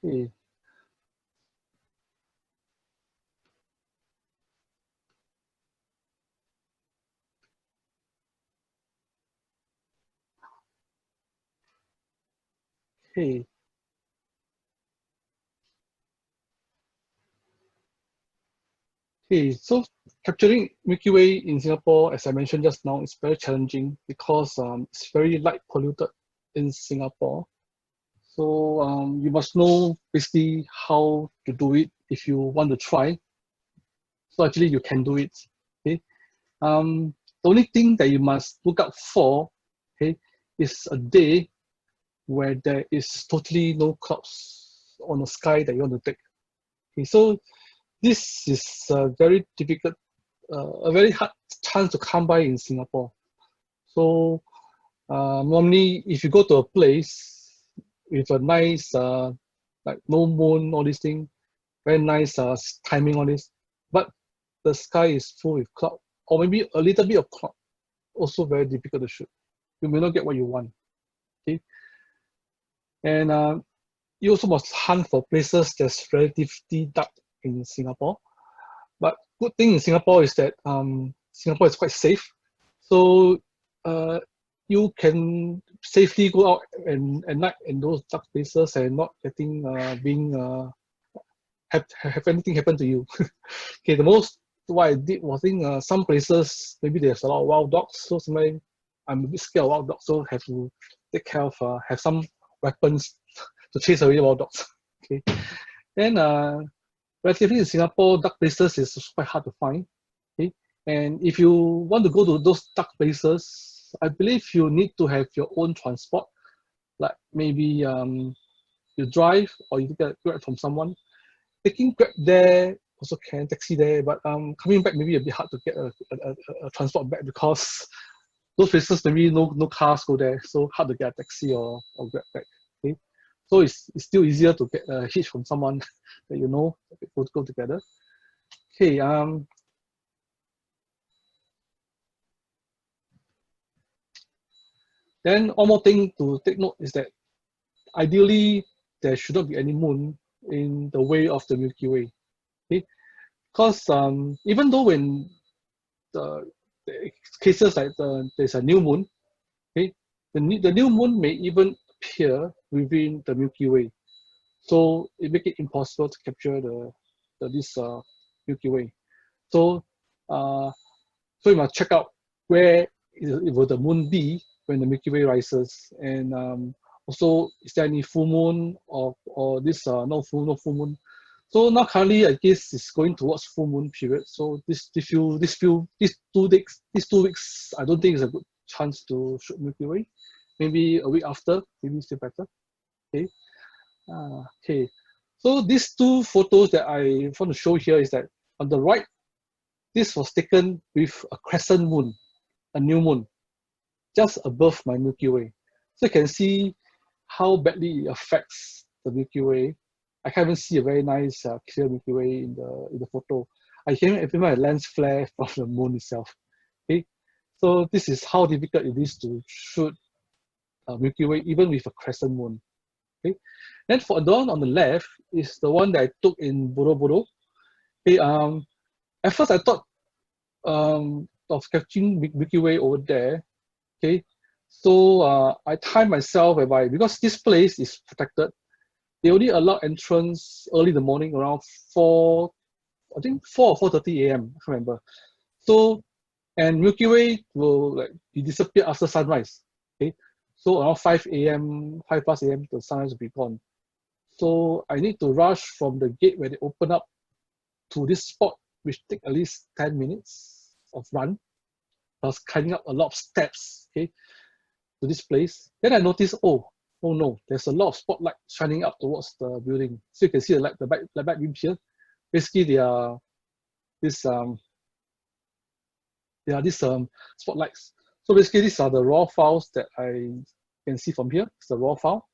Okay. Okay. Okay. So capturing Milky Way in Singapore, as I mentioned just now, is very challenging because it's very light polluted in Singapore. So you must know basically how to do it if you want to try. So actually you can do it. Okay. The only thing that you must look out for, okay, is a day where there is totally no clouds on the sky that you want to take. Okay, so this is a very difficult, a very hard chance to come by in Singapore. So normally, if you go to a place with a nice, like no moon, all these things, very nice timing on this, but the sky is full with cloud, or maybe a little bit of cloud, also very difficult to shoot. You may not get what you want. Okay, and you also must hunt for places that's relatively dark in Singapore. But good thing in Singapore is that Singapore is quite safe. So uh, you can safely go out and at night in those dark places and not getting being have anything happen to you. Okay, the most what I did was in some places maybe there's a lot of wild dogs, so sometimes I'm a bit scared of wild dogs, so have to take care of have some weapons to chase away wild dogs. Okay, then relatively in Singapore, dark places is quite hard to find. Okay, and if you want to go to those dark places, I believe you need to have your own transport, like maybe you drive or you get Grab from someone. Taking Grab there also can, taxi there, but coming back maybe a bit hard to get a transport back because those places maybe no cars go there, so hard to get a taxi or Grab back. Okay, so it's still easier to get a hitch from someone that you know go together. Okay, then one more thing to take note is that ideally there should not be any moon in the way of the Milky Way. Okay, because even though when the cases like there's a new moon, okay, the new moon may even appear within the Milky Way, so it make it impossible to capture the this Milky Way. So uh, so you must check out where will the moon be when the Milky Way rises, and also is there any full moon or this no full moon. So now currently I guess it's going towards full moon period. So these 2 weeks I don't think is a good chance to shoot Milky Way. Maybe a week after, maybe still better. Okay. Okay. So these two photos that I want to show here is that on the right, this was taken with a crescent moon, a new moon, just above my Milky Way. So you can see how badly it affects the Milky Way. I can't even see a very nice clear Milky Way in the photo. I can even a lens flare from the moon itself. Okay, so this is how difficult it is to shoot Milky Way even with a crescent moon. Okay, then for the one on the left is the one that I took in Boro. Okay, at first I thought of catching Milky Way over there. Okay, so I timed myself whereby because this place is protected, they only allow entrance early in the morning around 4, I think 4 or 4:30 a.m. I can't remember. So and Milky Way will like be disappear after sunrise. Okay, so around 5 a.m., 5 plus a.m. the sunrise will be gone. So I need to rush from the gate where they open up to this spot, which take at least 10 minutes of run. I was climbing up a lot of steps, okay, to this place. Then I noticed, oh no, there's a lot of spotlight shining up towards the building. So you can see the back beam here. Basically, this um, they are these spotlights. So basically, these are the raw files that I can see from here. It's the raw file.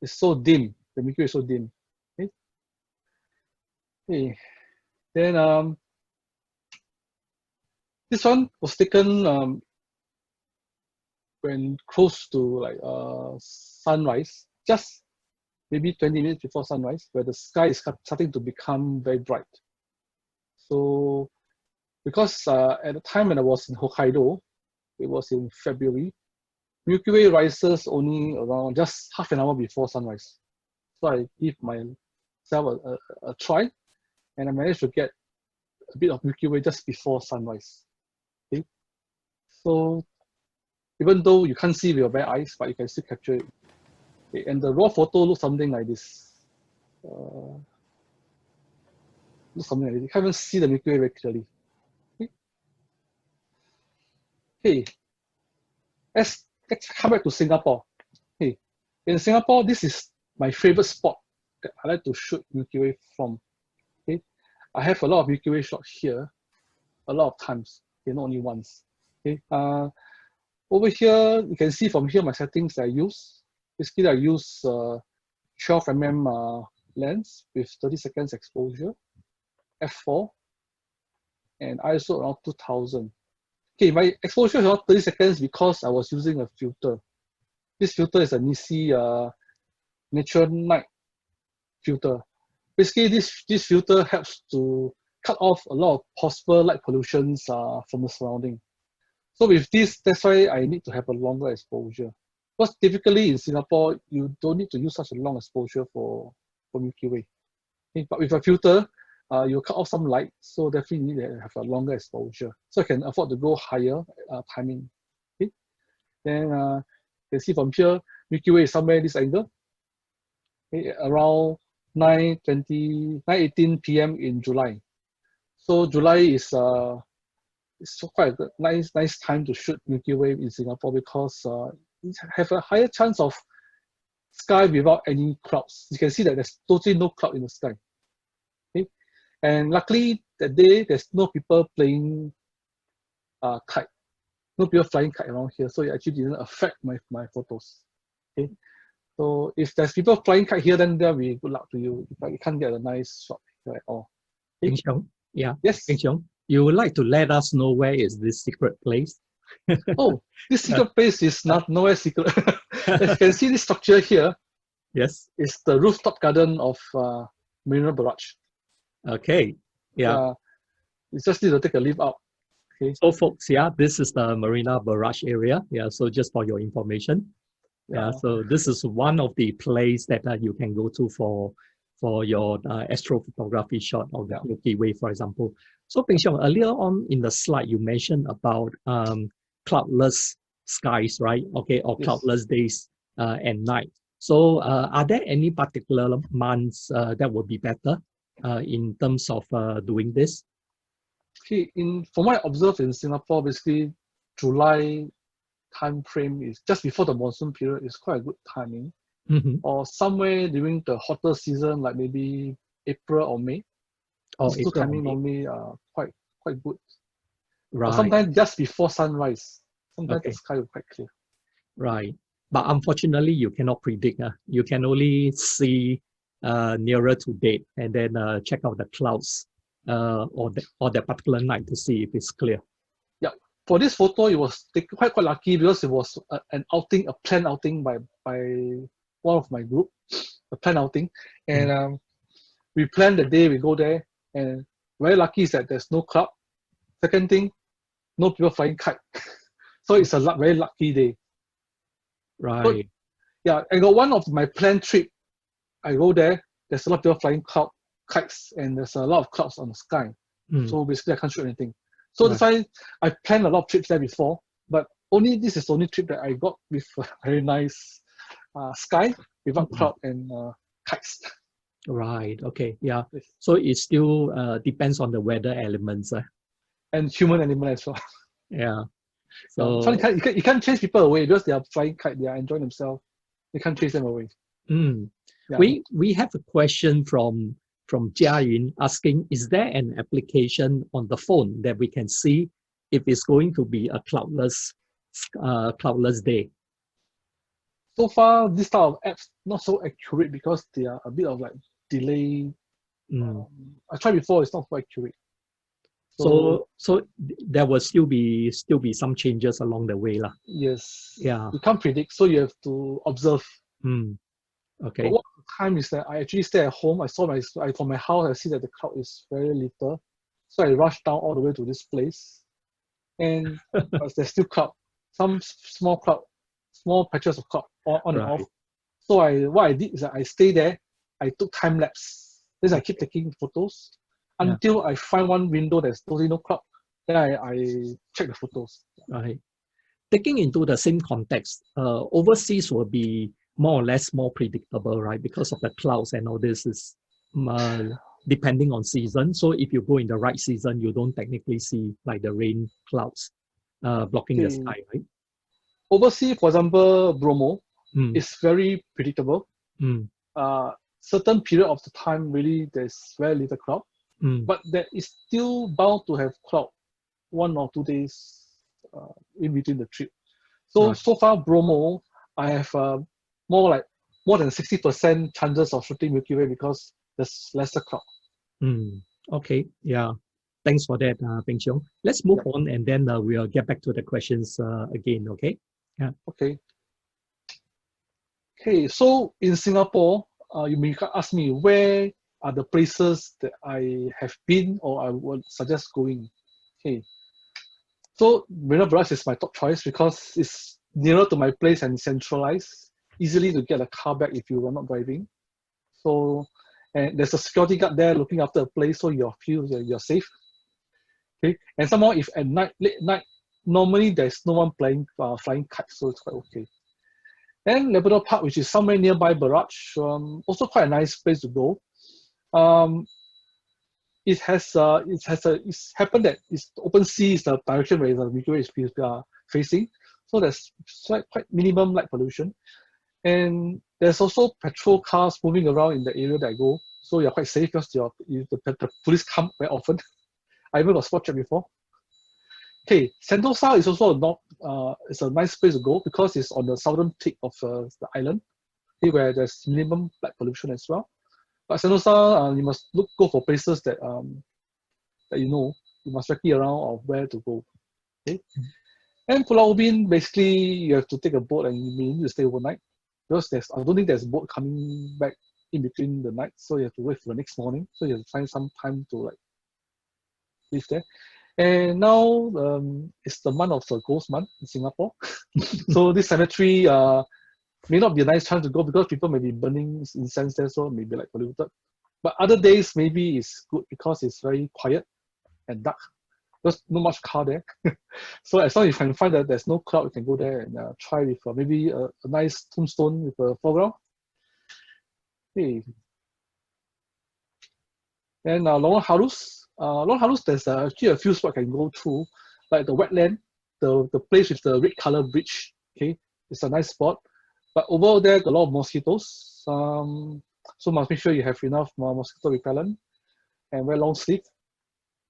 It's so dim. The Milky Way is so dim. Okay. Okay. Then this one was taken when close to like sunrise, just maybe 20 minutes before sunrise, where the sky is starting to become very bright. So because at the time when I was in Hokkaido, it was in February, Milky Way rises only around just half an hour before sunrise. So I give myself a try, and I managed to get a bit of Milky Way just before sunrise. Okay? So even though you can't see with your bare eyes, but you can still capture it. Okay? And the raw photo looks something like this. Looks something like this. You can't even see the Milky Way very clearly. Okay? Okay. Let's come back to Singapore. Hey, in Singapore, this is my favorite spot that I like to shoot Milky Way from. Okay, I have a lot of Milky Way shots here, a lot of times. Okay, not only once. Okay, over here you can see from here my settings that I use. Basically, I use 12mm lens with 30 seconds exposure, f4, and ISO around 2000. Okay, my exposure is around 30 seconds because I was using a filter. This filter is a Nisi Natural Night filter. Basically, this filter helps to cut off a lot of possible light pollutions from the surrounding. So with this, that's why I need to have a longer exposure. Because typically in Singapore, you don't need to use such a long exposure for Milky Way. Okay, but with a filter, you cut off some light, so definitely need to have a longer exposure. So I can afford to go higher timing. Okay? Then you can see from here, Milky Way is somewhere this angle. Okay, around 9:18 p.m. in July. So July is quite a good, nice time to shoot Milky Way in Singapore because it have a higher chance of sky without any clouds. You can see that there's totally no cloud in the sky. Okay? And luckily that day there's no people playing kite, no people flying kite around here, so it actually didn't affect my photos. Okay, so if there's people flying kite here, then there'll be good luck to you. But you can't get a nice shot here at all. Okay? Peng Xiong, yeah. Yes. Peng Xiong, you would like to let us know where is this secret place? Oh, this secret place is not nowhere secret. As you can see, this structure here. Yes. It's the rooftop garden of Marina Barrage. Okay. Yeah. You just need to take a lift out. Okay. So folks, yeah, this is the Marina Barrage area. Yeah. So just for your information. Yeah. So this is one of the places that you can go to for your astrophotography shot of the Milky Way, for example. So Peng Xiong, earlier on in the slide, you mentioned about cloudless skies, right? Okay, or cloudless days and night. So are there any particular months that would be better in terms of doing this? Okay, from what I observed in Singapore, basically July time frame is just before the monsoon period is quite a good timing. Or somewhere during the hotter season, like maybe April or May. These two timing normally are quite good. Right. Or sometimes just before sunrise. Sometimes the sky will be quite clear. Right. But unfortunately, you cannot predict. You can only see nearer to date and then check out the clouds or the particular night to see if it's clear. Yeah. For this photo, it was quite lucky because it was a planned outing by one of my group, a planned outing. And we planned the day we go there, and very lucky is that there's no cloud. Second thing, no people flying kite. So it's a very lucky day. Right. So, yeah, I got one of my planned trip. I go there, there's a lot of people flying kites, and there's a lot of clouds on the sky. So basically I can't shoot anything. So that's why I planned a lot of trips there before, but this is the only trip that I got with a very nice sky without cloud and kites. Right. Okay. Yeah. So it still depends on the weather elements. And human element as well. Yeah. So you can't chase people away because they are flying kite. They are enjoying themselves. You can't chase them away. Yeah. We have a question from Jiayin asking: is there an application on the phone that we can see if it's going to be a cloudless day? So far, this type of apps not so accurate because they are a bit of like delay. I tried before; it's not so accurate. So there will still be some changes along the way, lah. Yes. Yeah. You can't predict, so you have to observe. Okay. But what time is that I actually stay at home. From my house, I see that the cloud is very little. So I rush down all the way to this place. And there's still cloud, some small cloud, small patches of cloud on and off. Right. So what I did is that I stay there, I took time lapse. Then I keep taking photos Yeah. until I find one window there's totally no cloud. Then I check the photos. Right. Taking into the same context, overseas will be more or less more predictable, right? Because of the clouds and all this is uh, depending on season. So if you go in the right season, you don't technically see like the rain clouds blocking the Okay. sky, right? Overseas, for example, Bromo Mm, is very predictable. mm, Certain period of the time, really, there's very little cloud, mm. but there is still bound to have cloud 1 or 2 days in between the trip. Right. So far, Bromo, I have more than 60% chances of shooting Milky Way because there's lesser cloud. Mm. Okay. Yeah. Thanks for that, Peng Xiong. Let's move Yep. on and then we'll get back to the questions again. Okay. Yeah. Okay. Okay. So in Singapore, you may ask me where are the places that I have been or I would suggest going. Okay. So Marina Barrage is my top choice because it's nearer to my place and centralized, easily to get a car back if you are not driving. So, and there's a security guard there looking after the place, so you're safe. Okay, and somehow if at night, late night, normally there's no one flying kites, so it's quite okay. And Labrador Park, which is somewhere nearby Barrage, also quite a nice place to go. Um, it's happened that it's open sea is the direction where the Milky Way is facing, so there's quite minimum light pollution. And there's also patrol cars moving around in the area that I go, so you're quite safe because the police come very often. I even got spot check before. Okay, Sentosa is also it's a nice place to go because it's on the southern tip of the island, okay, where there's minimum light pollution as well. But Sentosa, you must go for places that you must recce around of where to go. Okay, and Pulau Ubin, basically you have to take a boat and you may need to stay overnight because I don't think there's a boat coming back in between the night, so you have to wait for the next morning. So you have to find some time to like live there. And now it's the month of the ghost month in Singapore. So this cemetery may not be a nice chance to go because people may be burning incense there, so it may be like polluted. But other days maybe it's good because it's very quiet and dark. There's not much car there. So as long as you can find that there's no cloud, you can go there and try with maybe a nice tombstone with a foreground. Hey. And Lorong Halus. Lorong Halus, there's actually a few spots I can go through, like the wetland, the place with the red color bridge. Okay, it's a nice spot. But over there, a lot of mosquitoes. So must make sure you have enough mosquito repellent and wear long sleeve.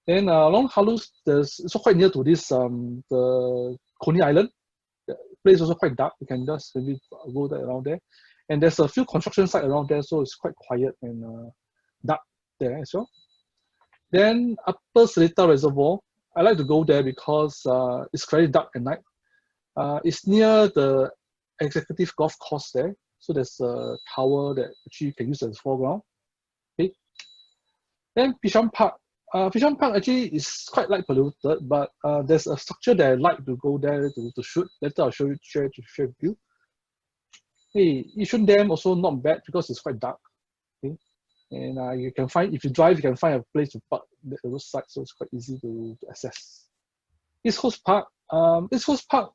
Then along Halus, it's also quite near to this the Coney Island. The place is also quite dark. You can just maybe go there around there. And there's a few construction sites around there, so it's quite quiet and dark there as well. Then Upper Seletar Reservoir, I like to go there because it's very dark at night. It's near the executive golf course there, so there's a tower that actually you can use as foreground. Okay. Then Bishan Park. Bishan Park actually is quite light polluted, but there's a structure that I like to go there to shoot. Later I'll share with you. Hey, Yishun Dam also not bad because it's quite dark. Okay. And you can find, if you drive, you can find a place to park at those sites, so it's quite easy to access. East Coast Park. East Coast Park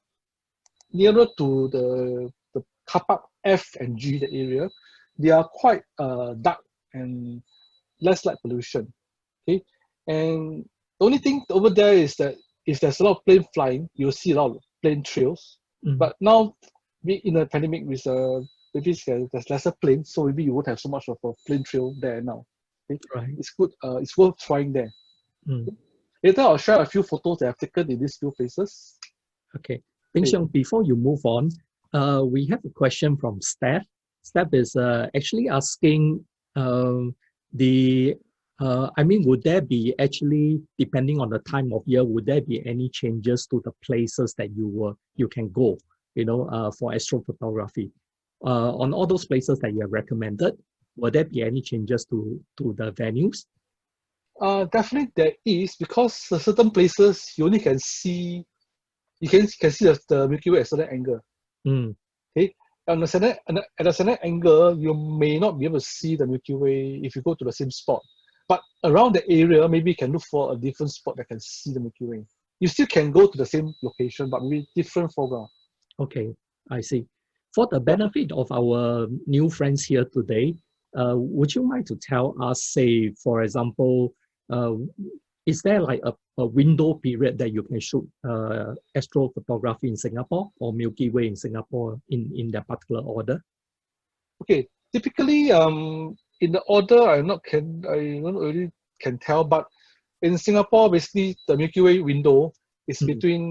nearer to the car park F and G, the area, they are quite dark and less light pollution. Okay, and the only thing over there is that if there's a lot of plane flying, you'll see a lot of plane trails. Mm. But now, in a pandemic, with maybe there's lesser planes, so maybe you won't have so much of a plane trail there now. Okay? Right. It's good. It's worth trying there. Mm. Okay? Later, I'll share a few photos that I've taken in these few places. Okay. Peng Xiong, before you move on, we have a question from Steph. Steph is actually asking would there be actually, depending on the time of year, would there be any changes to the places that you can go, for astrophotography? on all those places that you have recommended, will there be any changes to the venues? Definitely there is, because certain places you only can see, you can see the Milky Way at a certain angle. Mm, Okay, at a certain angle, you may not be able to see the Milky Way if you go to the same spot. But around the area, maybe you can look for a different spot that can see the Milky Way. You still can go to the same location, but maybe different foreground. okay, I see. For the Yep. benefit of our new friends here today, would you mind to tell us, say, for example, uh, is there like a window period that you can shoot astrophotography in Singapore or Milky Way in Singapore in that particular order? Okay, typically, in the order, I don't really can tell, but in Singapore, basically the Milky Way window is Mm, between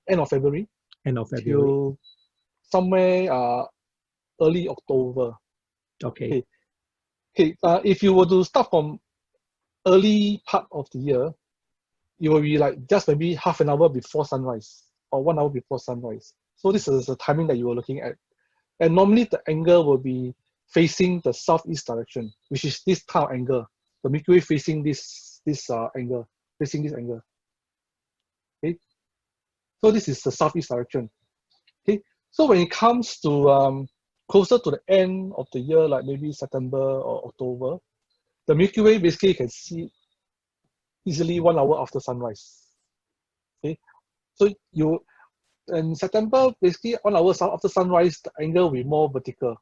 end of February end of February. till somewhere early October. Okay, Okay, if you were to start from early part of the year, it will be like just maybe half an hour before sunrise or 1 hour before sunrise. So this is the timing that you are looking at. And normally the angle will be facing the southeast direction, which is this kind of angle. The Milky Way facing this angle, facing this angle. Okay, so this is the southeast direction. Okay, so when it comes to closer to the end of the year, like maybe September or October, the Milky Way basically you can see easily 1 hour after sunrise. Okay, so you in September, basically 1 hour after sunrise, the angle will be more vertical,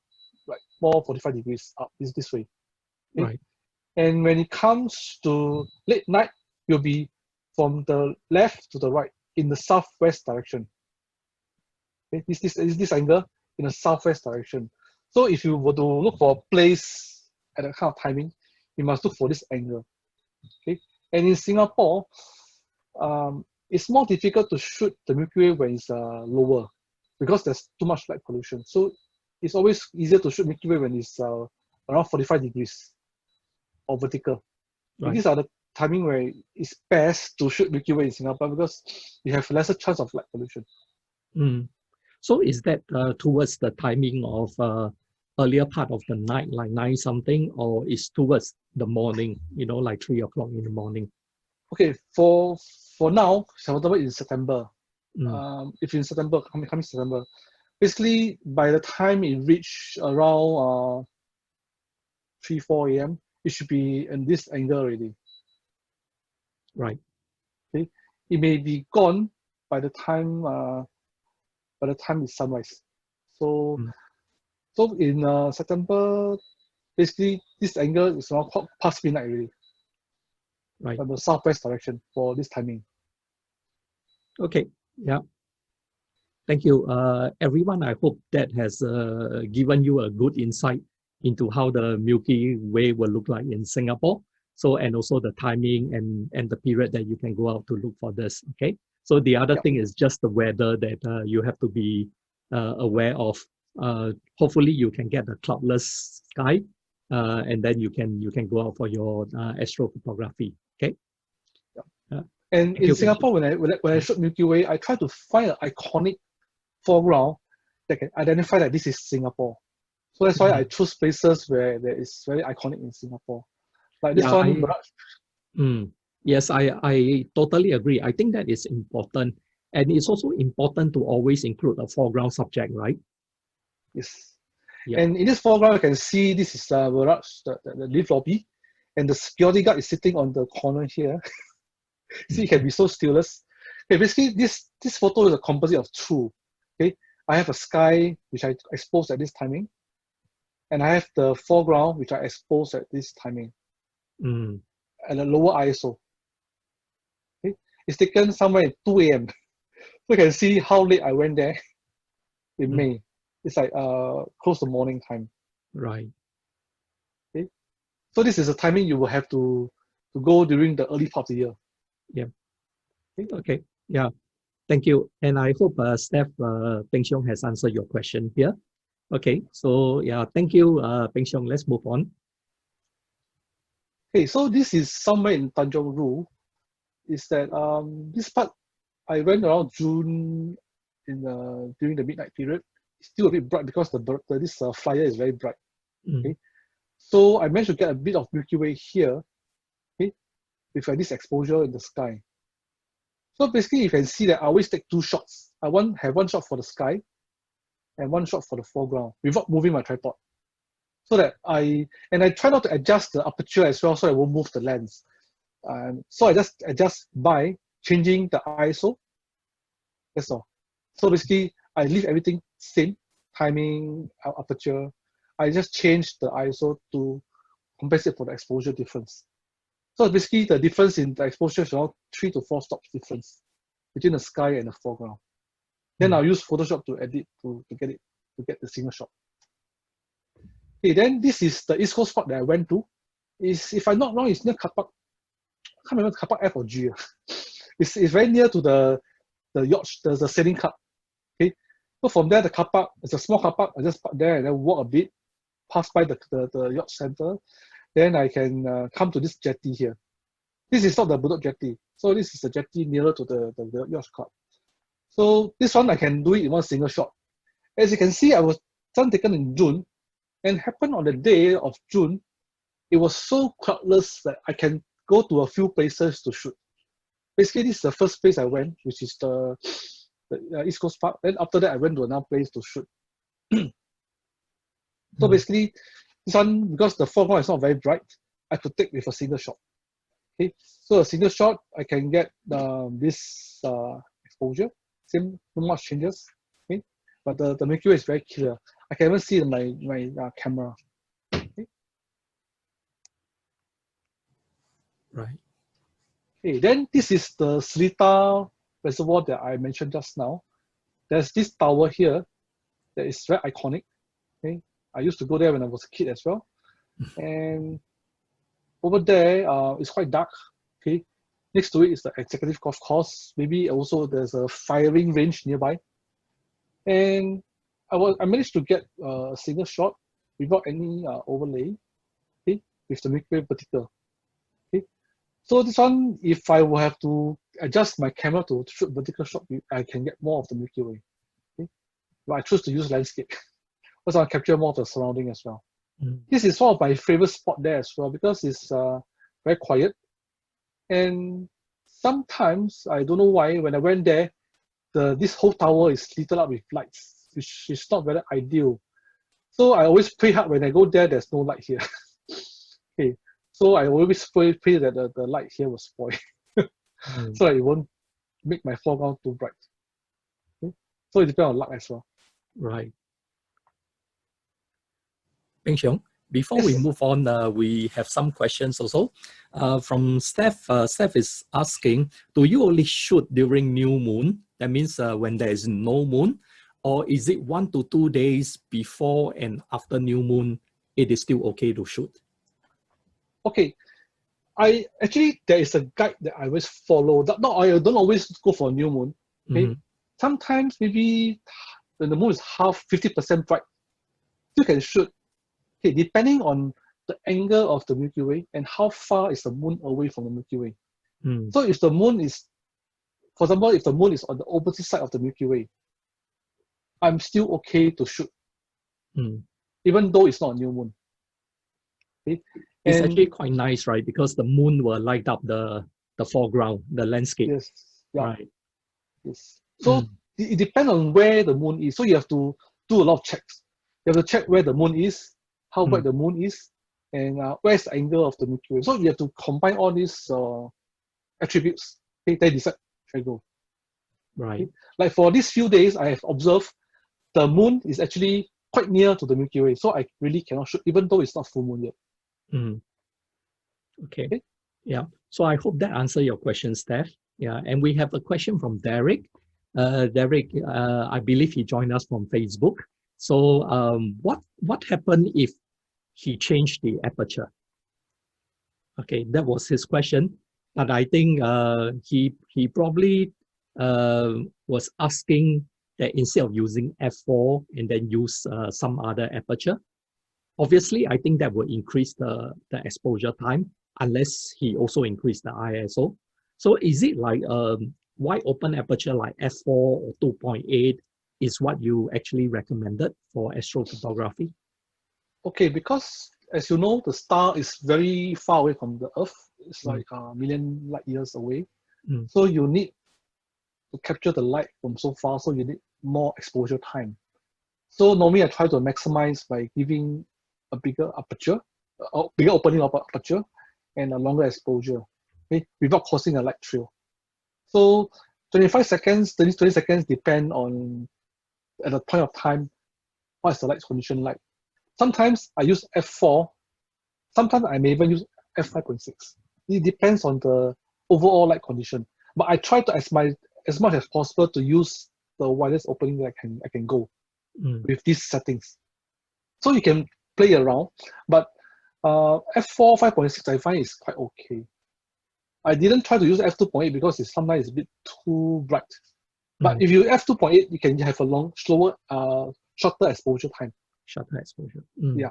like more 45 degrees up this way. Okay? right. And when it comes to late night, you'll be from the left to the right in the southwest direction. Okay? This angle in the southwest direction. So if you were to look for a place at that kind of timing, you must look for this angle. Okay? And in Singapore, it's more difficult to shoot the Milky Way when it's lower because there's too much light pollution. So it's always easier to shoot Milky Way when it's around 45 degrees or vertical. Right. These are the timing where it's best to shoot Milky Way in Singapore because you have lesser chance of light pollution. Mm. So is that towards the timing of earlier part of the night, like 9 something, or is towards the morning, like 3 o'clock in the morning? Okay, for now, September is September. Mm, If in September, coming September, basically by the time it reach around 3, 4 a.m., it should be in this angle already. right. Okay, it may be gone by the time it's sunrise. So Mm, so in September, basically this angle is around past midnight already, right. from the southwest direction for this timing. Okay. Yeah. Thank you, everyone. I hope that has given you a good insight into how the Milky Way will look like in Singapore. So, and also the timing and the period that you can go out to look for this. Okay. So the other Yep. thing is just the weather that you have to be aware of. Hopefully, you can get a cloudless sky, and then you can go out for your astrophotography. Okay. Yep. Uh, And thank in you, Peng Singapore, when I shoot Milky Way, I try to find an iconic foreground that can identify that this is Singapore. So that's why I Mm. choose places where there is very iconic in Singapore. Like this Yeah, one, Barrage. yes, I totally agree. I think that is important. And it's also important to always include a foreground subject, right? Yes. Yeah. And in this foreground, you can see this is Barrage, the lift lobby, and the security guard is sitting on the corner here. See, it can be so stillness. Okay, basically, this photo is a composite of two. Okay, I have a sky which I expose at this timing, and I have the foreground which I expose at this timing Mm, at a lower ISO. Okay, it's taken somewhere at 2 a.m. So you can see how late I went there in mm, May. It's like close to morning time. right. Okay, so this is a timing you will have to go during the early part of the year. Yeah. Okay, Okay. Yeah. Thank you. And I hope Steph Peng Xiong has answered your question here. Okay. So yeah, thank you, Peng Xiong. Let's move on. okay, so this is somewhere in Tanjong Rhu. Is that this part I went around June in during the midnight period. still a bit bright because this flyer is very bright. Mm. Okay, so I managed to get a bit of Milky Way here, okay, with this exposure in the sky. So basically, you can see that I always take two shots. I have one shot for the sky and one shot for the foreground without moving my tripod. So that I try not to adjust the aperture as well, so I won't move the lens. So I just adjust by changing the ISO. That's all. So basically, I leave everything same, timing, aperture. I just change the ISO to compensate for the exposure difference. So basically, the difference in the exposure is around 3 to 4 stops difference between the sky and the foreground. Then I'll use Photoshop to edit to get the single shot. Okay, then this is the East Coast spot that I went to. If I'm not wrong, it's near Kapak. I can't remember Kapak F or G. It's very near to the yacht, the sailing club. Okay, so from there the car park, it's a small car park. I just park there and then walk a bit, pass by the yacht center. Then I can come to this jetty here. This is not the Bedok jetty. So this is the jetty nearer to the yacht club. So this one I can do it in one single shot. As you can see, I was taken in June, and happened on the day of June. It was so cloudless that I can go to a few places to shoot. Basically, this is the first place I went, which is the East Coast Park. Then after that, I went to another place to shoot. So basically, this one, because the foreground is not very bright, I could take with a single shot. Okay, so a single shot, I can get this exposure. Same, not much changes. Okay, but the Milky Way is very clear. I can even see my camera. Okay. Right. Okay, then this is the Seletar Reservoir that I mentioned just now. There's this tower here that is very iconic. Okay, I used to go there when I was a kid as well. And over there, it's quite dark. Okay, next to it is the executive golf course. Maybe also there's a firing range nearby. And I managed to get a single shot without any overlay. Okay, with the Milky Way vertical. Okay, so this one, if I will have to adjust my camera to shoot vertical shot, I can get more of the Milky Way. Okay, but I choose to use landscape because I'll capture more of the surrounding as well. This is one of my favorite spot there as well because it's very quiet. And sometimes, I don't know why, when I went there, this whole tower is lit up with lights, which is not very ideal. So I always pray hard when I go there, there's no light here. Okay, so I always pray that the light here will spoil. So that it won't make my foreground too bright. Okay? So it depends on luck as well. Right. Peng Xiong, before we move on, we have some questions also. From Steph. Steph is asking, do you only shoot during new moon? That means when there is no moon, or is it 1 to 2 days before and after new moon, it is still okay to shoot? Okay, there is a guide that I always follow. I don't always go for new moon. Okay, sometimes maybe when the moon is half 50% bright, you can shoot. Okay, depending on the angle of the Milky Way and how far is the moon away from the Milky Way. So if the moon is, for example, if the moon is on the opposite side of the Milky Way, I'm still okay to shoot, even though it's not a new moon. Okay? It's actually quite nice, right? Because the moon will light up the foreground, the landscape. Yes. Yeah. Right. Yes. So it depends on where the moon is. So you have to do a lot of checks. You have to check where the moon is, how bright the moon is, and where's the angle of the Milky Way. So you have to combine all these attributes. Okay, then decide where to go. Right. Okay? Like for these few days, I have observed the moon is actually quite near to the Milky Way. So I really cannot shoot, even though it's not full moon yet. Okay. Yeah. So I hope that answers your question, Steph. Yeah. And we have a question from Derek. Derek, I believe he joined us from Facebook. So what happened if he changed the aperture? Okay, that was his question. But I think he probably was asking that instead of using f4 and then use some other aperture. Obviously, I think that will increase the exposure time unless he also increased the ISO. So is it like wide open aperture like f4 or 2.8 is what you actually recommended for astrophotography? Okay, because as you know, the star is very far away from the Earth. It's like a million light years away. So you need to capture the light from so far, so you need more exposure time. So normally I try to maximize by giving a bigger aperture, bigger opening of aperture, and a longer exposure, okay, without causing a light trail. So 25 seconds, 20 seconds depend on, at the point of time, what is the light condition like. Sometimes I use f4, sometimes I may even use f5.6. It depends on the overall light condition. But I try to, as much as possible, to use the widest opening that I can go with these settings. So you can play around, but f4 5.6 I find is quite okay. I didn't try to use f2.8 because sometimes it's a bit too bright. But if you f2.8, you can have a shorter exposure time. Shorter exposure. Yeah.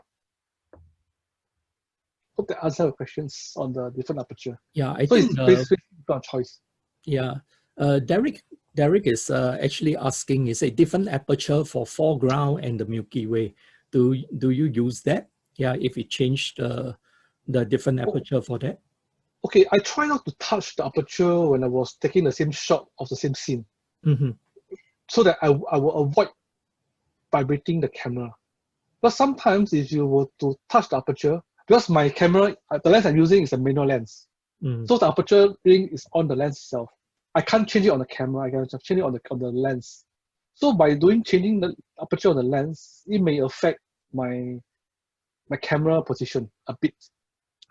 Hope that answers your questions on the different aperture. Yeah, I so think it's basically not choice. Yeah, Derek is actually asking, is a different aperture for foreground and the Milky Way. Do you use that? Yeah, if it changed the different aperture for that. Okay, I try not to touch the aperture when I was taking the same shot of the same scene, so that I will avoid vibrating the camera. But sometimes if you were to touch the aperture, because my camera, the lens I'm using is a manual lens, so the aperture ring is on the lens itself. I can't change it on the camera, I can just change it on the lens. So by changing the aperture on the lens, it may affect my camera position a bit,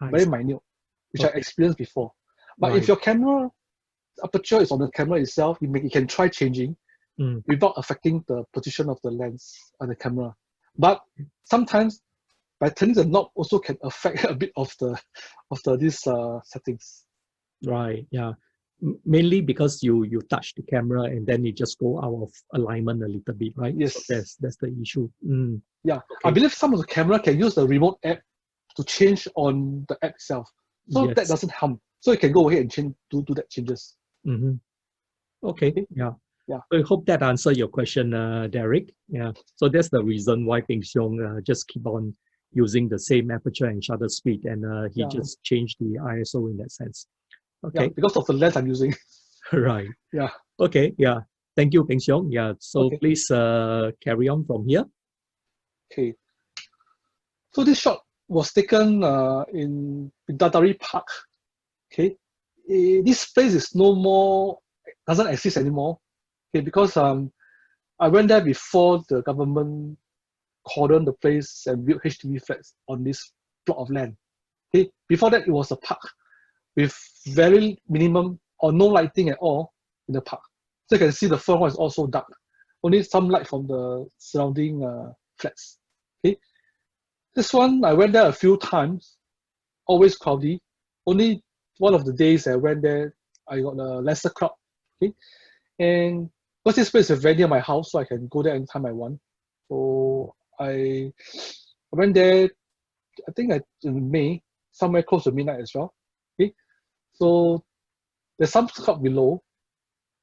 very minute, which I experienced before. But if your camera aperture is on the camera itself, you can try changing without affecting the position of the lens on the camera. But sometimes by turning the knob also can affect a bit of these settings. Right. Yeah. Mainly because you touch the camera and then it just go out of alignment a little bit, right? Yes. So that's the issue. Yeah. Okay. I believe some of the camera can use the remote app to change on the app itself. So that doesn't harm. So you can go ahead and do that changes. Okay. Yeah. Yeah. So I hope that answered your question, Derek. Yeah. So that's the reason why Peng Xiong just keep on using the same aperture and shutter speed, and he just changed the ISO in that sense. Okay. Yeah, because of the lens I'm using. Right. Yeah. Okay. Yeah. Thank you, Peng Xiong. Yeah. So please carry on from here. Okay. So this shot was taken in Dadari Park. Okay. This place is doesn't exist anymore. Okay, because I went there before the government cordoned the place and built HDB flats on this plot of land. Okay. Before that, it was a park with very minimum or no lighting at all in the park. So you can see the front is also dark. Only some light from the surrounding flats. Okay. This one, I went there a few times, always cloudy. Only one of the days I went there, I got a lesser crowd. Okay. And because this place is very near my house, so I can go there anytime I want. So I went there, I think in May, somewhere close to midnight as well. Okay. So there's some cloud below,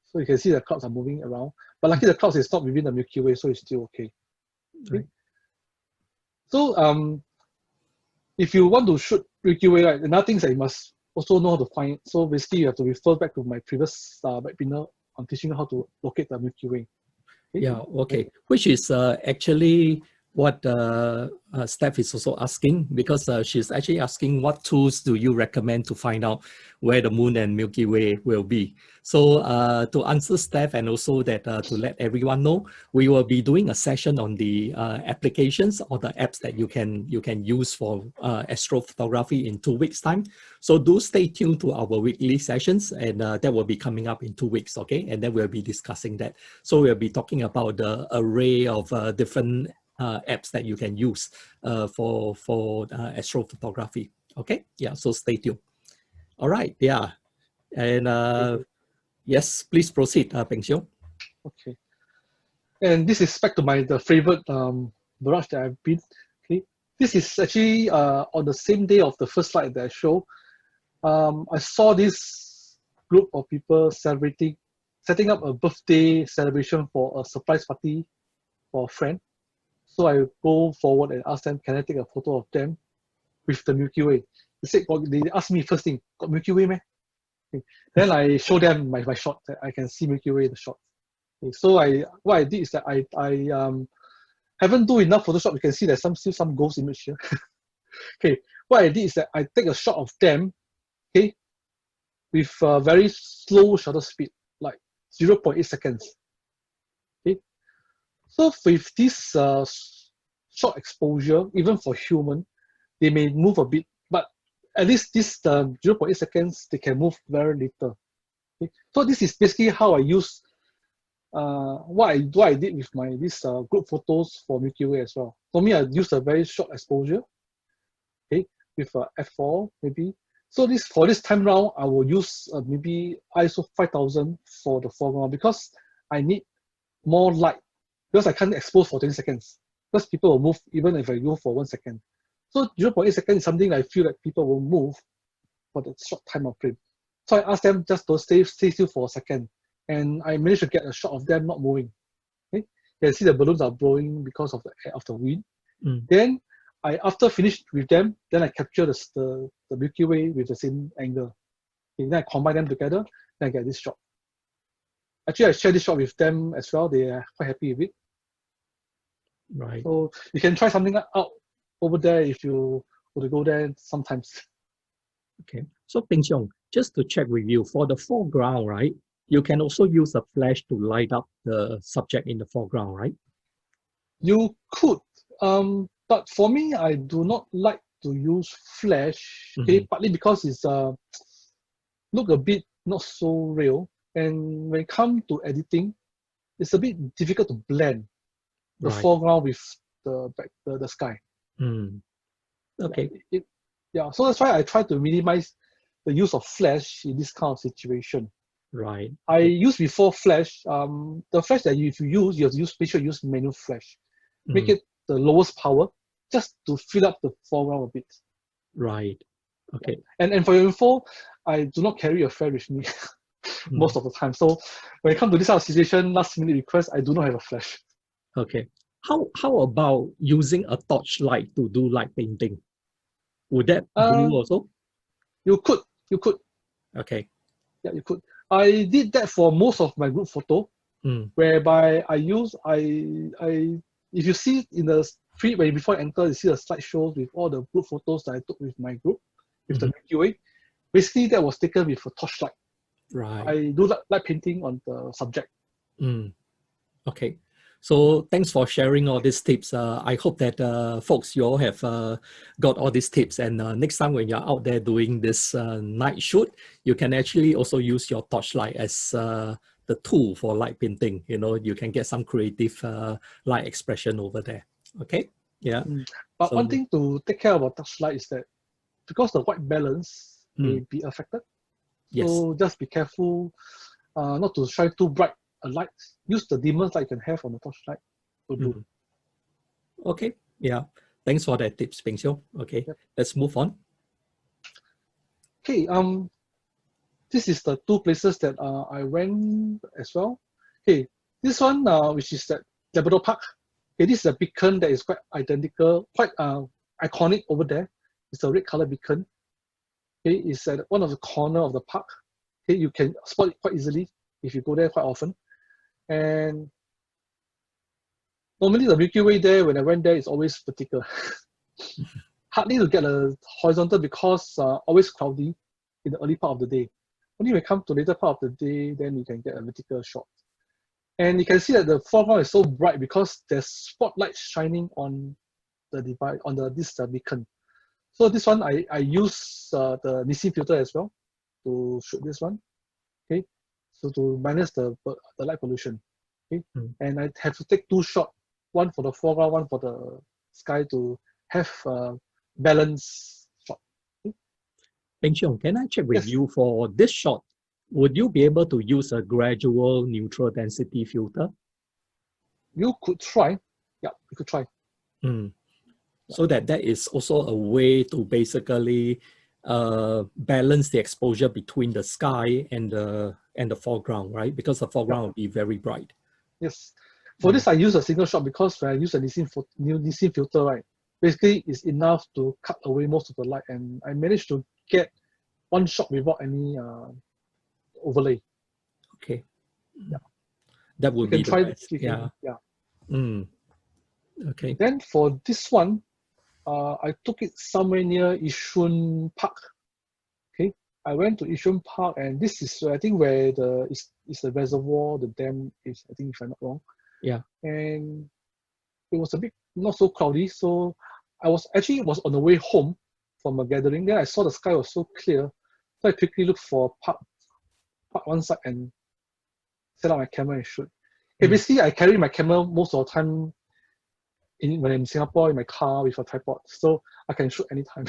so you can see the clouds are moving around. But luckily the clouds is not within the Milky Way, so it's still okay. Okay. So if you want to shoot Milky Way, right, another thing is that you must also know how to find it. So basically you have to refer back to my previous webinar on teaching you how to locate the Milky Way. Okay? Yeah, okay. Which is actually what Steph is also asking, because she's actually asking what tools do you recommend to find out where the moon and Milky Way will be. So to answer Steph, and also that to let everyone know, we will be doing a session on the applications or the apps that you can use for astrophotography in 2 weeks time. So do stay tuned to our weekly sessions, and that will be coming up in 2 weeks, okay? And then we'll be discussing that. So we'll be talking about the array of different apps that you can use for astrophotography. Okay, yeah, so stay tuned. All right, yeah, and yes, please proceed, Peng Xiong. Okay, and this is back to the favorite barrage that I've been. Okay, this is actually on the same day of the first slide that I show. I saw this group of people celebrating setting up a birthday celebration for a surprise party for a friend. So I go forward and ask them, can I take a photo of them with the Milky Way? They asked me first thing, got Milky Way, man? Okay. Then I show them my shot that I can see Milky Way in the shot. Okay. So what I did is that I haven't do enough Photoshop. You can see there's still some ghost image here. Okay, what I did is that I take a shot of them, okay, with a very slow shutter speed, like 0.8 seconds. Okay, so with this short exposure, even for human, they may move a bit, but at least this 0.8 seconds, they can move very little. Okay? So this is basically how I use what I did with my group photos for Milky Way as well. For me, I used a very short exposure, okay, with f4 maybe. So for this time round, I will use maybe ISO 5000 for the foreground because I need more light, because I can't expose for 20 seconds because people will move even if I go for 1 second. So 0.8 seconds is something I feel like people will move for the short time of frame. So I asked them just to stay still for a second, and I managed to get a shot of them not moving. Okay? You can see the balloons are blowing because of the wind. Then after finished with them, then I capture the Milky Way with the same angle. Okay, then I combine them together, then I get this shot. Actually, I share this shot with them as well. They are quite happy with it. Right. So you can try something out over there if you were to go there sometimes. Okay. So Peng Xiong, just to check with you, for the foreground, right, you can also use a flash to light up the subject in the foreground, right? You could, but for me, I do not like to use flash, okay, partly because it's look a bit not so real, and when it comes to editing, it's a bit difficult to blend the foreground with the sky. Okay. Yeah, so that's why I try to minimize the use of flash in this kind of situation. Right. I used before flash. The flash that if you use, you have to make sure you use manual flash. Make it the lowest power, just to fill up the foreground a bit. Right. Okay. And for your info, I do not carry a flash with me most of the time. So when it comes to this kind of situation, last minute request, I do not have a flash. Okay. How about using a torchlight to do light painting? Would that do also? You could. Okay. Yeah, you could. I did that for most of my group photo, whereby I if you see in the before I enter, you see the slideshows with all the group photos that I took with my group, with the Milky Way. Basically, that was taken with a torchlight. Right. I do light painting on the subject. Okay. So thanks for sharing all these tips. I hope that folks, you all have got all these tips. And next time when you're out there doing this night shoot, you can actually also use your torchlight as the tool for light painting. You know, you can get some creative light expression over there. Okay. Yeah. But one thing to take care about torchlight is that because the white balance may be affected. So just be careful not to shine too bright a light. Use the dimmest light you can have on the torchlight to do. Okay. Yeah. Thanks for that tips, Peng Xiong. Okay. Let's move on. Okay. This is the two places that I went as well. Okay. This one, which is that Labrador Park. Okay, this is a beacon that is quite identical, quite iconic over there. It's a red color beacon. Okay, it's at one of the corner of the park. Okay, you can spot it quite easily if you go there quite often. And normally the Milky Way there, when I went there, is always vertical. Hardly to get a horizontal because always cloudy in the early part of the day. Only when you come to later part of the day, then you can get a vertical shot. And you can see that the foreground is so bright because there's spotlight shining on the device, on this beacon. So this one, I use the Nissin filter as well to shoot this one. Okay, so to minus the light pollution. Okay, and I have to take two shots, one for the foreground, one for the sky to have a balanced shot. Okay? Peng Xiong, can I check with you for this shot? Would you be able to use a gradual neutral density filter? You could try. Yeah, you could try. So that is also a way to basically balance the exposure between the sky and the foreground, right? Because the foreground will be very bright. Yes. For this, I use a single shot because when I use a new Nissin filter, right, basically it's enough to cut away most of the light, and I managed to get one shot without any overlay. Okay. Yeah. That would be the best. Yeah. Okay. Then for this one, I took it somewhere near Yishun Park. Okay, I went to Yishun Park, and this is I think where is the reservoir, the dam is. I think if I'm not wrong. Yeah. And it was a bit not so cloudy, so I was on the way home from a gathering. Then I saw the sky was so clear, so I quickly looked for park one side and set up my camera and shoot. Okay, basically I carry my camera most of the time when I'm in Singapore in my car with a tripod, so I can shoot anytime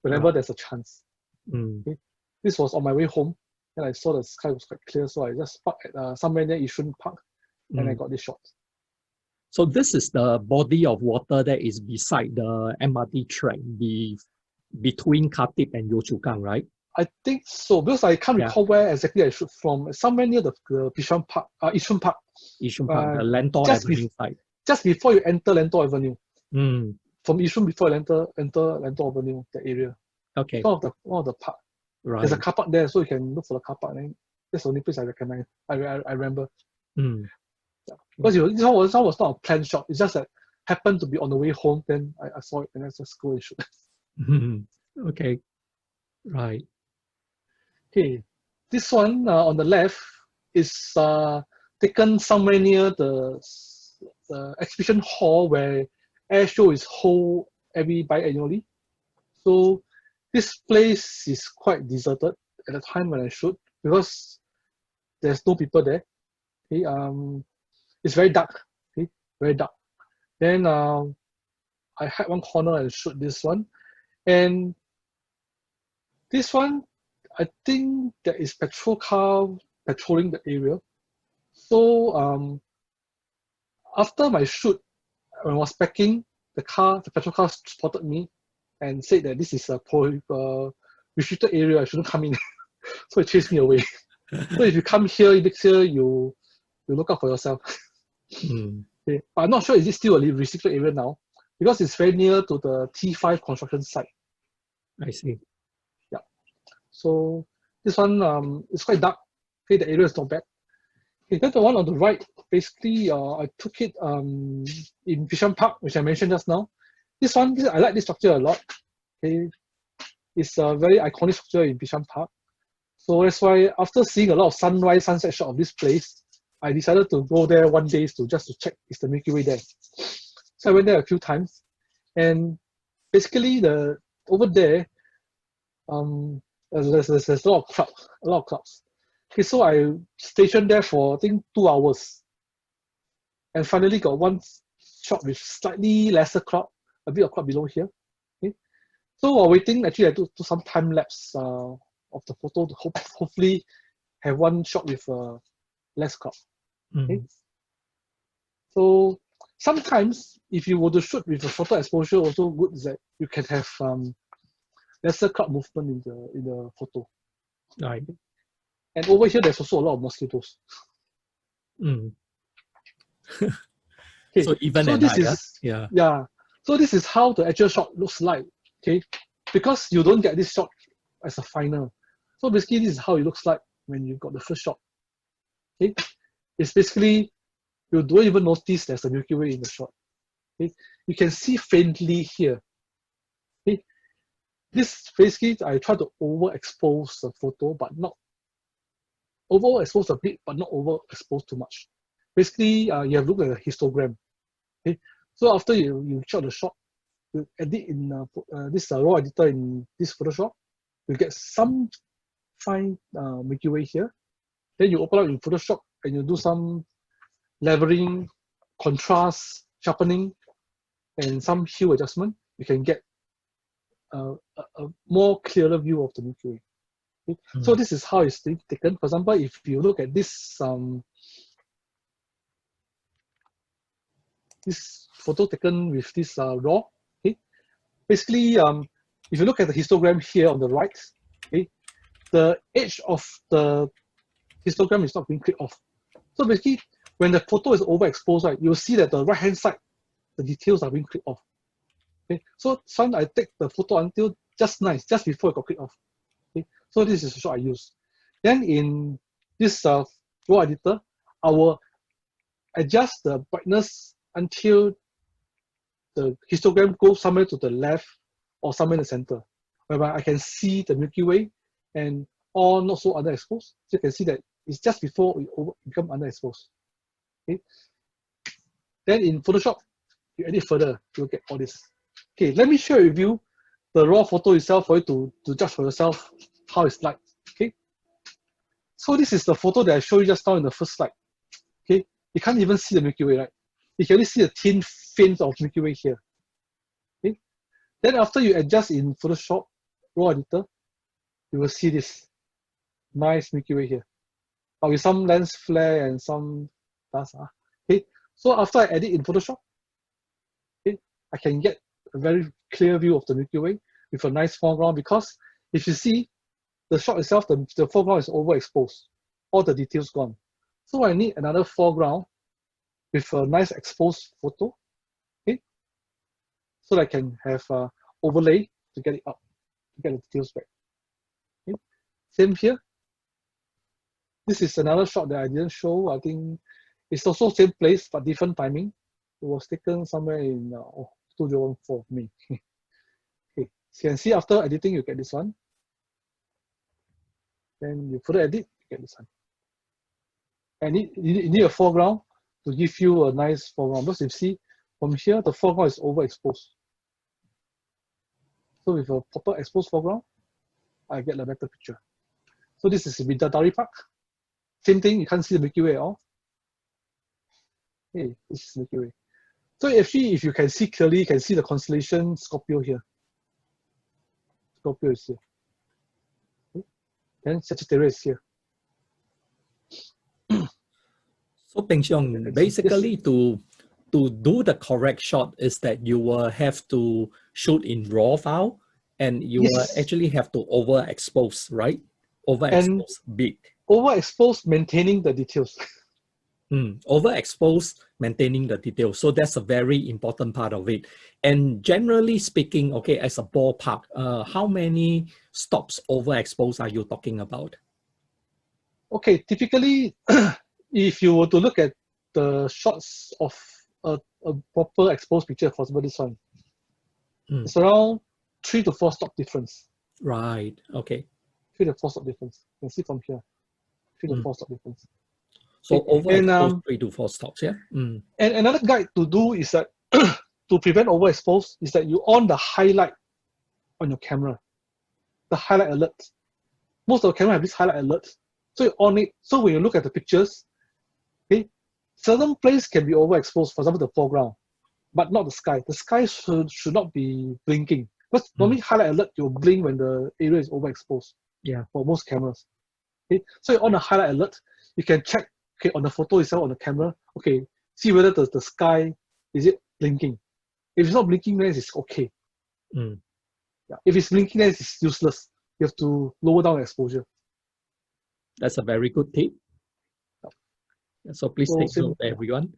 whenever there's a chance. Okay. This was on my way home, and I saw the sky was quite clear, so I just parked at somewhere near Yishun Park, and I got this shot. So this is the body of water that is beside the MRT track, between Khatib and Yio Chu Kang, right? I think so, because I can't recall where exactly I shoot from. Somewhere near the Bishan Park, Yishun Park. Yishun Park, the Lentor Avenue side. Just before you enter Lentor Avenue. From Yishun before you enter Lentor Avenue, that area. Okay. One of the park. Right. There's a car park there, so you can look for the car park. And that's the only place I recognize. I remember. Yeah. Because this one was not a planned shot. It's just that happened to be on the way home. Then I saw it and I just go and shoot. Okay. Right. Okay. This one on the left is taken somewhere near the exhibition hall where air show is held biannually. So this place is quite deserted at the time when I shoot because there's no people there. Okay, it's very dark. Okay, very dark. Then I hide one corner and shoot this one, and this one I think there is patrol car patrolling the area. So after my shoot, when I was packing, the patrol car spotted me and said that this is a restricted area, I shouldn't come in. So it chased me away. So if you come here next year, you look out for yourself. Okay. But I'm not sure is it still a restricted area now, because it's very near to the T5 construction site. I see. Yeah. So this one is quite dark. Okay, the area is not bad. Okay, then the one on the right, basically I took it in Bishan Park, which I mentioned just now. This one, I like this structure a lot. Okay, it's a very iconic structure in Bishan Park. So that's why after seeing a lot of sunrise, sunset shot of this place, I decided to go there one day just to check is the Milky Way there. So I went there a few times, and basically over there, there's a lot of clouds. Okay, so I stationed there for I think 2 hours, and finally got one shot with slightly lesser cloud, a bit of cloud below here. Okay, so while waiting, actually I took some time lapse of the photo to hopefully have one shot with less cloud. Okay, so sometimes if you were to shoot with a photo exposure, also good is that you can have lesser cloud movement in the photo. Right. And over here, there's also a lot of mosquitoes. Okay, so even so at this night, is yeah. So this is how the actual shot looks like. Okay, because you don't get this shot as a final. So basically, this is how it looks like when you got the first shot. Okay, it's basically you don't even notice there's a Milky Way in the shot. Okay, you can see faintly here. Okay, this basically I try to overexpose the photo, but not overexpose a bit, but not overexpose too much. Basically, you have looked at a histogram. Okay, so after you shot the shot, you edit in this raw editor in this Photoshop, you get some fine Milky Way here. Then you open up in Photoshop and you do some leveling, contrast, sharpening, and some hue adjustment. You can get a more clearer view of the Milky Way. Okay? So this is how it's taken. For example, if you look at this this photo taken with this raw, okay, basically if you look at the histogram here on the right, okay, the edge of the histogram is not being clicked off. So basically, when the photo is overexposed, right, you'll see that the right-hand side, the details are being clicked off. Okay, so sometimes I take the photo until just nice, just before it got clicked off. Okay, so this is the shot I use. Then in this raw editor, I will adjust the brightness until the histogram goes somewhere to the left or somewhere in the center, whereby I can see the Milky Way and all not so underexposed. So you can see that it's just before it become underexposed. Okay. Then in Photoshop, you edit further, you'll get all this. Okay, let me share with you the raw photo itself for you to judge for yourself how it's like. Okay. So this is the photo that I showed you just now in the first slide. Okay, you can't even see the Milky Way, right? You can only see a thin film of Milky Way here. Okay. Then after you adjust in Photoshop raw editor, you will see this nice Milky Way here, but with some lens flare and some dust. Okay, so after I edit in Photoshop, okay, I can get a very clear view of the Milky Way with a nice foreground, because if you see the shot itself, the foreground is overexposed, all the details gone. So I need another foreground with a nice exposed photo, okay, so that I can have overlay to get it up, to get the details back. Okay. Same here. This is another shot that I didn't show. I think it's also same place but different timing. It was taken somewhere in 2014 May. Okay, so you can see after editing you get this one. Then you further edit, you get this one. And you need a foreground to give you a nice foreground, because you see from here the foreground is overexposed. So with a proper exposed foreground, I get a better picture. So this is Bidadari Park. Same thing, you can't see the Milky Way at all. Hey, this is Milky Way. So actually, if you can see clearly, you can see the constellation Scorpio here. Scorpio is here. Okay. Then Sagittarius is here. So Peng Xiong, basically to do the correct shot is that you will have to shoot in RAW file, and you will actually have to overexpose, right? Overexpose big. Overexposed, maintaining the details. Overexposed, maintaining the details. So that's a very important part of it. And generally speaking, okay, as a ballpark, how many stops overexposed are you talking about? Okay, typically, if you were to look at the shots of a proper exposed picture, for example, this one, it's around 3 to 4 stop difference. Right, okay. 3 to 4 stop difference. You can see from here, 3 to 4 stop difference. So overexposed 3 to 4 stops, yeah? And another guide to do is that, to prevent overexpose, is that you on the highlight on your camera, the highlight alert. Most of the camera have this highlight alert. So you on it, so when you look at the pictures, okay, certain places can be overexposed, for example, the foreground, but not the sky. The sky should not be blinking. Because normally highlight alert, you'll blink when the area is overexposed. Yeah. For most cameras. Okay, so on the highlight alert, you can check, okay, on the photo itself on the camera, okay, see whether the sky, is it blinking? If it's not blinking, then it's okay. Yeah. If it's blinking, then it's useless. You have to lower down the exposure. That's a very good tip. So please take note, everyone.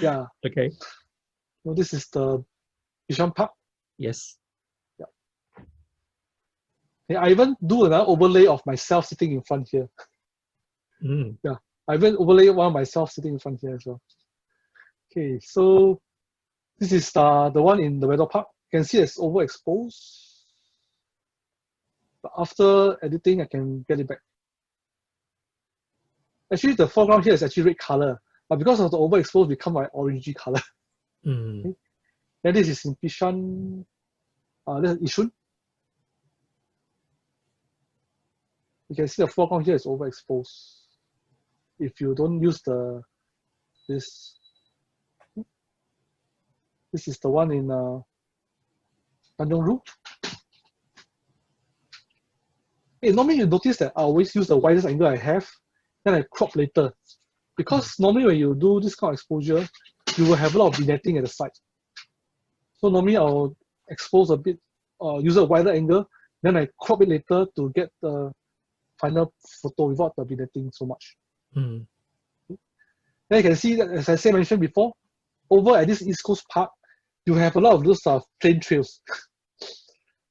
Yeah. Okay. So this is the Bishan Park. Yes. Yeah. Okay, I even do another overlay of myself sitting in front here. Yeah. I even overlay one of myself sitting in front here as well. Okay, so this is the one in the Weather Park. You can see it's overexposed. But after editing, I can get it back. Actually, the foreground here is actually red color, but because of the overexposed, become like orangey color. Okay. Then this is in Bishan, this is Yishun. You can see the foreground here is overexposed. If you don't use this is the one in Tanjong Rhu. Hey, normally you notice that I always use the widest angle I have, then I crop later. Because normally when you do this kind of exposure, you will have a lot of vignetting at the side. So normally I'll expose a bit use a wider angle, then I crop it later to get the final photo without dominating so much. Mm. Then you can see that, as I mentioned before, over at this East Coast Park, you have a lot of those plain trails.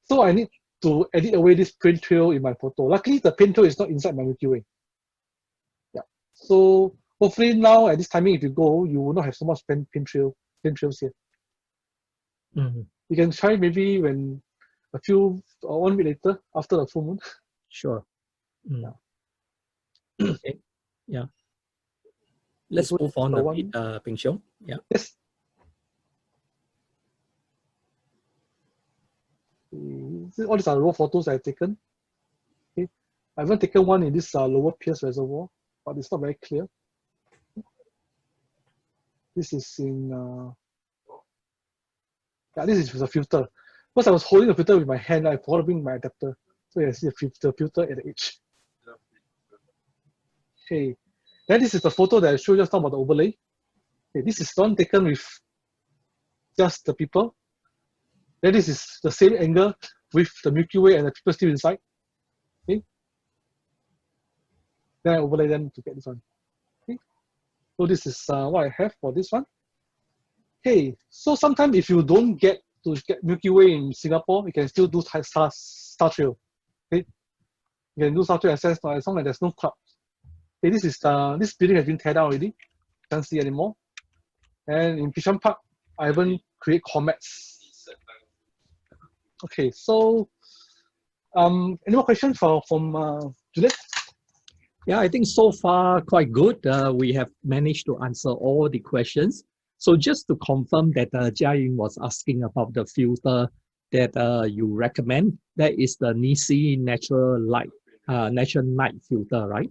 So I need to edit away this plain trail in my photo. Luckily, the plain trail is not inside my Milky Way. Yeah. So hopefully now at this timing, if you go, you will not have so much plain trails here. Mm. You can try maybe when 1 week later after the full moon. Sure. Mm. Yeah. Okay. Yeah. Let's So move on the a one, bit, Peng Xiong. Yeah. yes. All these are raw photos I've taken. Okay. I haven't taken one in this lower Pierce Reservoir, but it's not very clear. This is in, yeah, this is with a filter. Because I was holding the filter with my hand, I forgot to bring my adapter. So you can see the filter at the edge. Okay. Then this is the photo that I showed just now about the overlay. Okay, this is one taken with just the people. Then this is the same angle with the Milky Way and the people still inside. Okay. Then I overlay them to get this one. Okay. So this is what I have for this one. Hey, so sometimes if you don't get to get Milky Way in Singapore, you can still do star trail. Okay, you can do star trail access as long as there's no clouds. Okay, this building has been teared down already. Can't see anymore. And in Bishan Park, I haven't create comets. Okay, so any more questions from Juliet? Yeah, I think so far quite good. We have managed to answer all the questions. So just to confirm that Jia Ying was asking about the filter that you recommend, that is the Nisi Natural Night filter, right?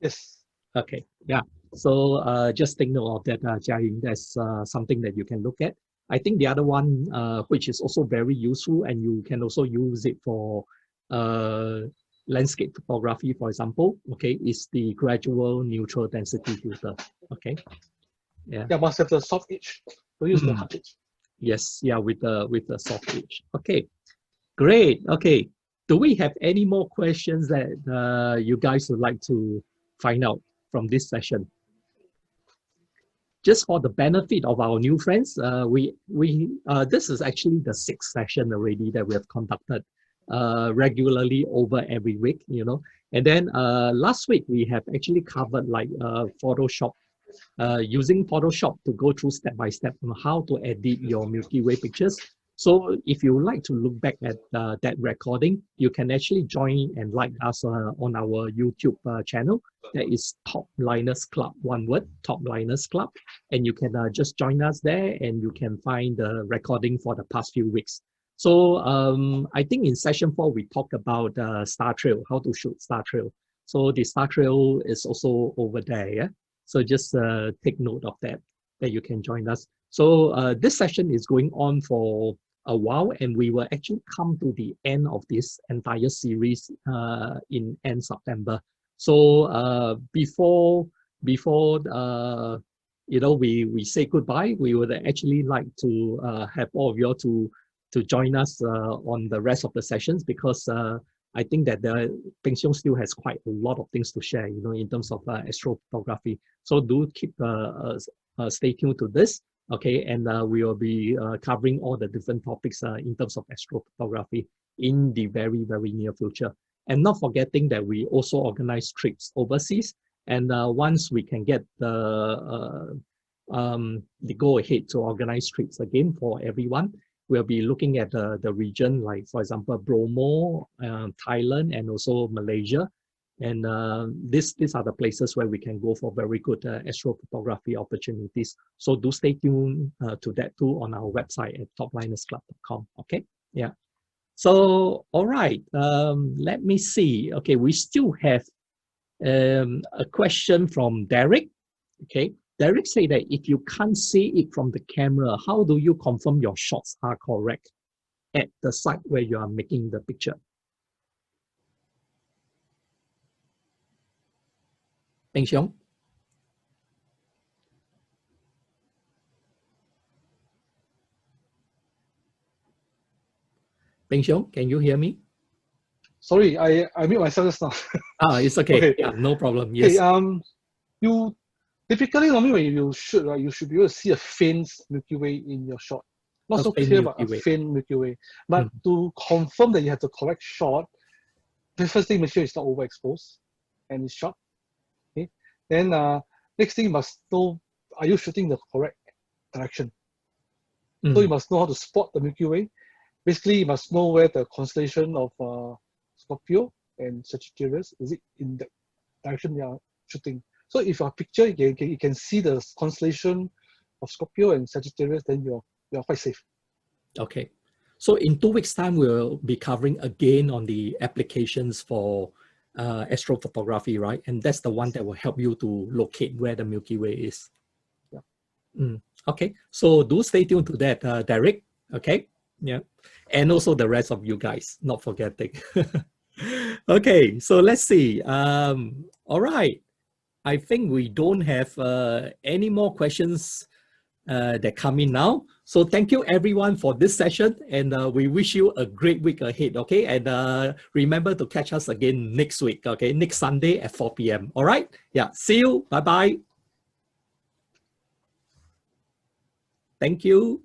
Yes. Okay, yeah. So just take note of that, Jia Ying. That's something that you can look at. I think the other one, which is also very useful, and you can also use it for landscape photography, for example, okay, is the gradual neutral density filter. Okay. Yeah. Yeah, must have the soft edge. Don't use the hard edge. Yes, yeah, with the soft edge. Okay, great. Okay. Do we have any more questions that you guys would like to find out from this session? Just for the benefit of our new friends, this is actually the 6th session already that we have conducted regularly over every week, you know. And then last week we have actually covered like Photoshop, using Photoshop to go through step by step on how to edit your Milky Way pictures. So if you like to look back at that recording, you can actually join and like us on our YouTube channel. That is TopLiners Club, one word, TopLiners Club. And you can just join us there and you can find the recording for the past few weeks. So I think in session 4, we talked about Star Trail, how to shoot Star Trail. So the Star Trail is also over there, yeah? So just take note of that you can join us. So this session is going on for a while, and we will actually come to the end of this entire series in end September. So before you know, we say goodbye, we would actually like to have all of you to join us on the rest of the sessions, because I think that Peng Xiong still has quite a lot of things to share, you know, in terms of astrophotography. So do keep stay tuned to this, okay? And we will be covering all the different topics in terms of astrophotography in the very, very near future. And not forgetting that we also organize trips overseas. And once we can get the go ahead to organize trips again for everyone, we'll be looking at the region, like for example, Bromo, Thailand, and also Malaysia. And these are the places where we can go for very good astrophotography opportunities. So do stay tuned to that too on our website at toplinersclub.com. Okay, yeah. So, all right, let me see. Okay, we still have a question from Derek. Okay, Derek said that if you can't see it from the camera, how do you confirm your shots are correct at the site where you are making the picture? Peng Xiong? Peng Xiong, can you hear me? Sorry, I mute myself just now. It's okay. Okay. Yeah, no problem. Okay. Yes. You typically normally when you shoot, right, you should be able to see a faint Milky Way in your shot. Not A so faint clear, but Milky a Way. faint Milky Way. But Mm. to confirm that you have the correct shot, the first thing, make sure it's not overexposed and it's sharp. Okay. Then next thing you must know, are you shooting the correct direction? So you Mm. must know how to spot the Milky Way. Basically, you must know where the constellation of Scorpio and Sagittarius is it in the direction you are shooting. So if your picture you can see the constellation of Scorpio and Sagittarius, then you're quite safe. Okay. So in 2 weeks' time, we'll be covering again on the applications for astrophotography, right? And that's the one that will help you to locate where the Milky Way is. Yeah. Okay. So do stay tuned to that, Derek. Okay. Yeah. And also the rest of you guys, not forgetting. Okay. So let's see. All right. I think we don't have any more questions that come in now. So thank you everyone for this session, and we wish you a great week ahead, okay? And remember to catch us again next week, okay? Next Sunday at 4 p.m. All right? Yeah, see you. Bye-bye. Thank you.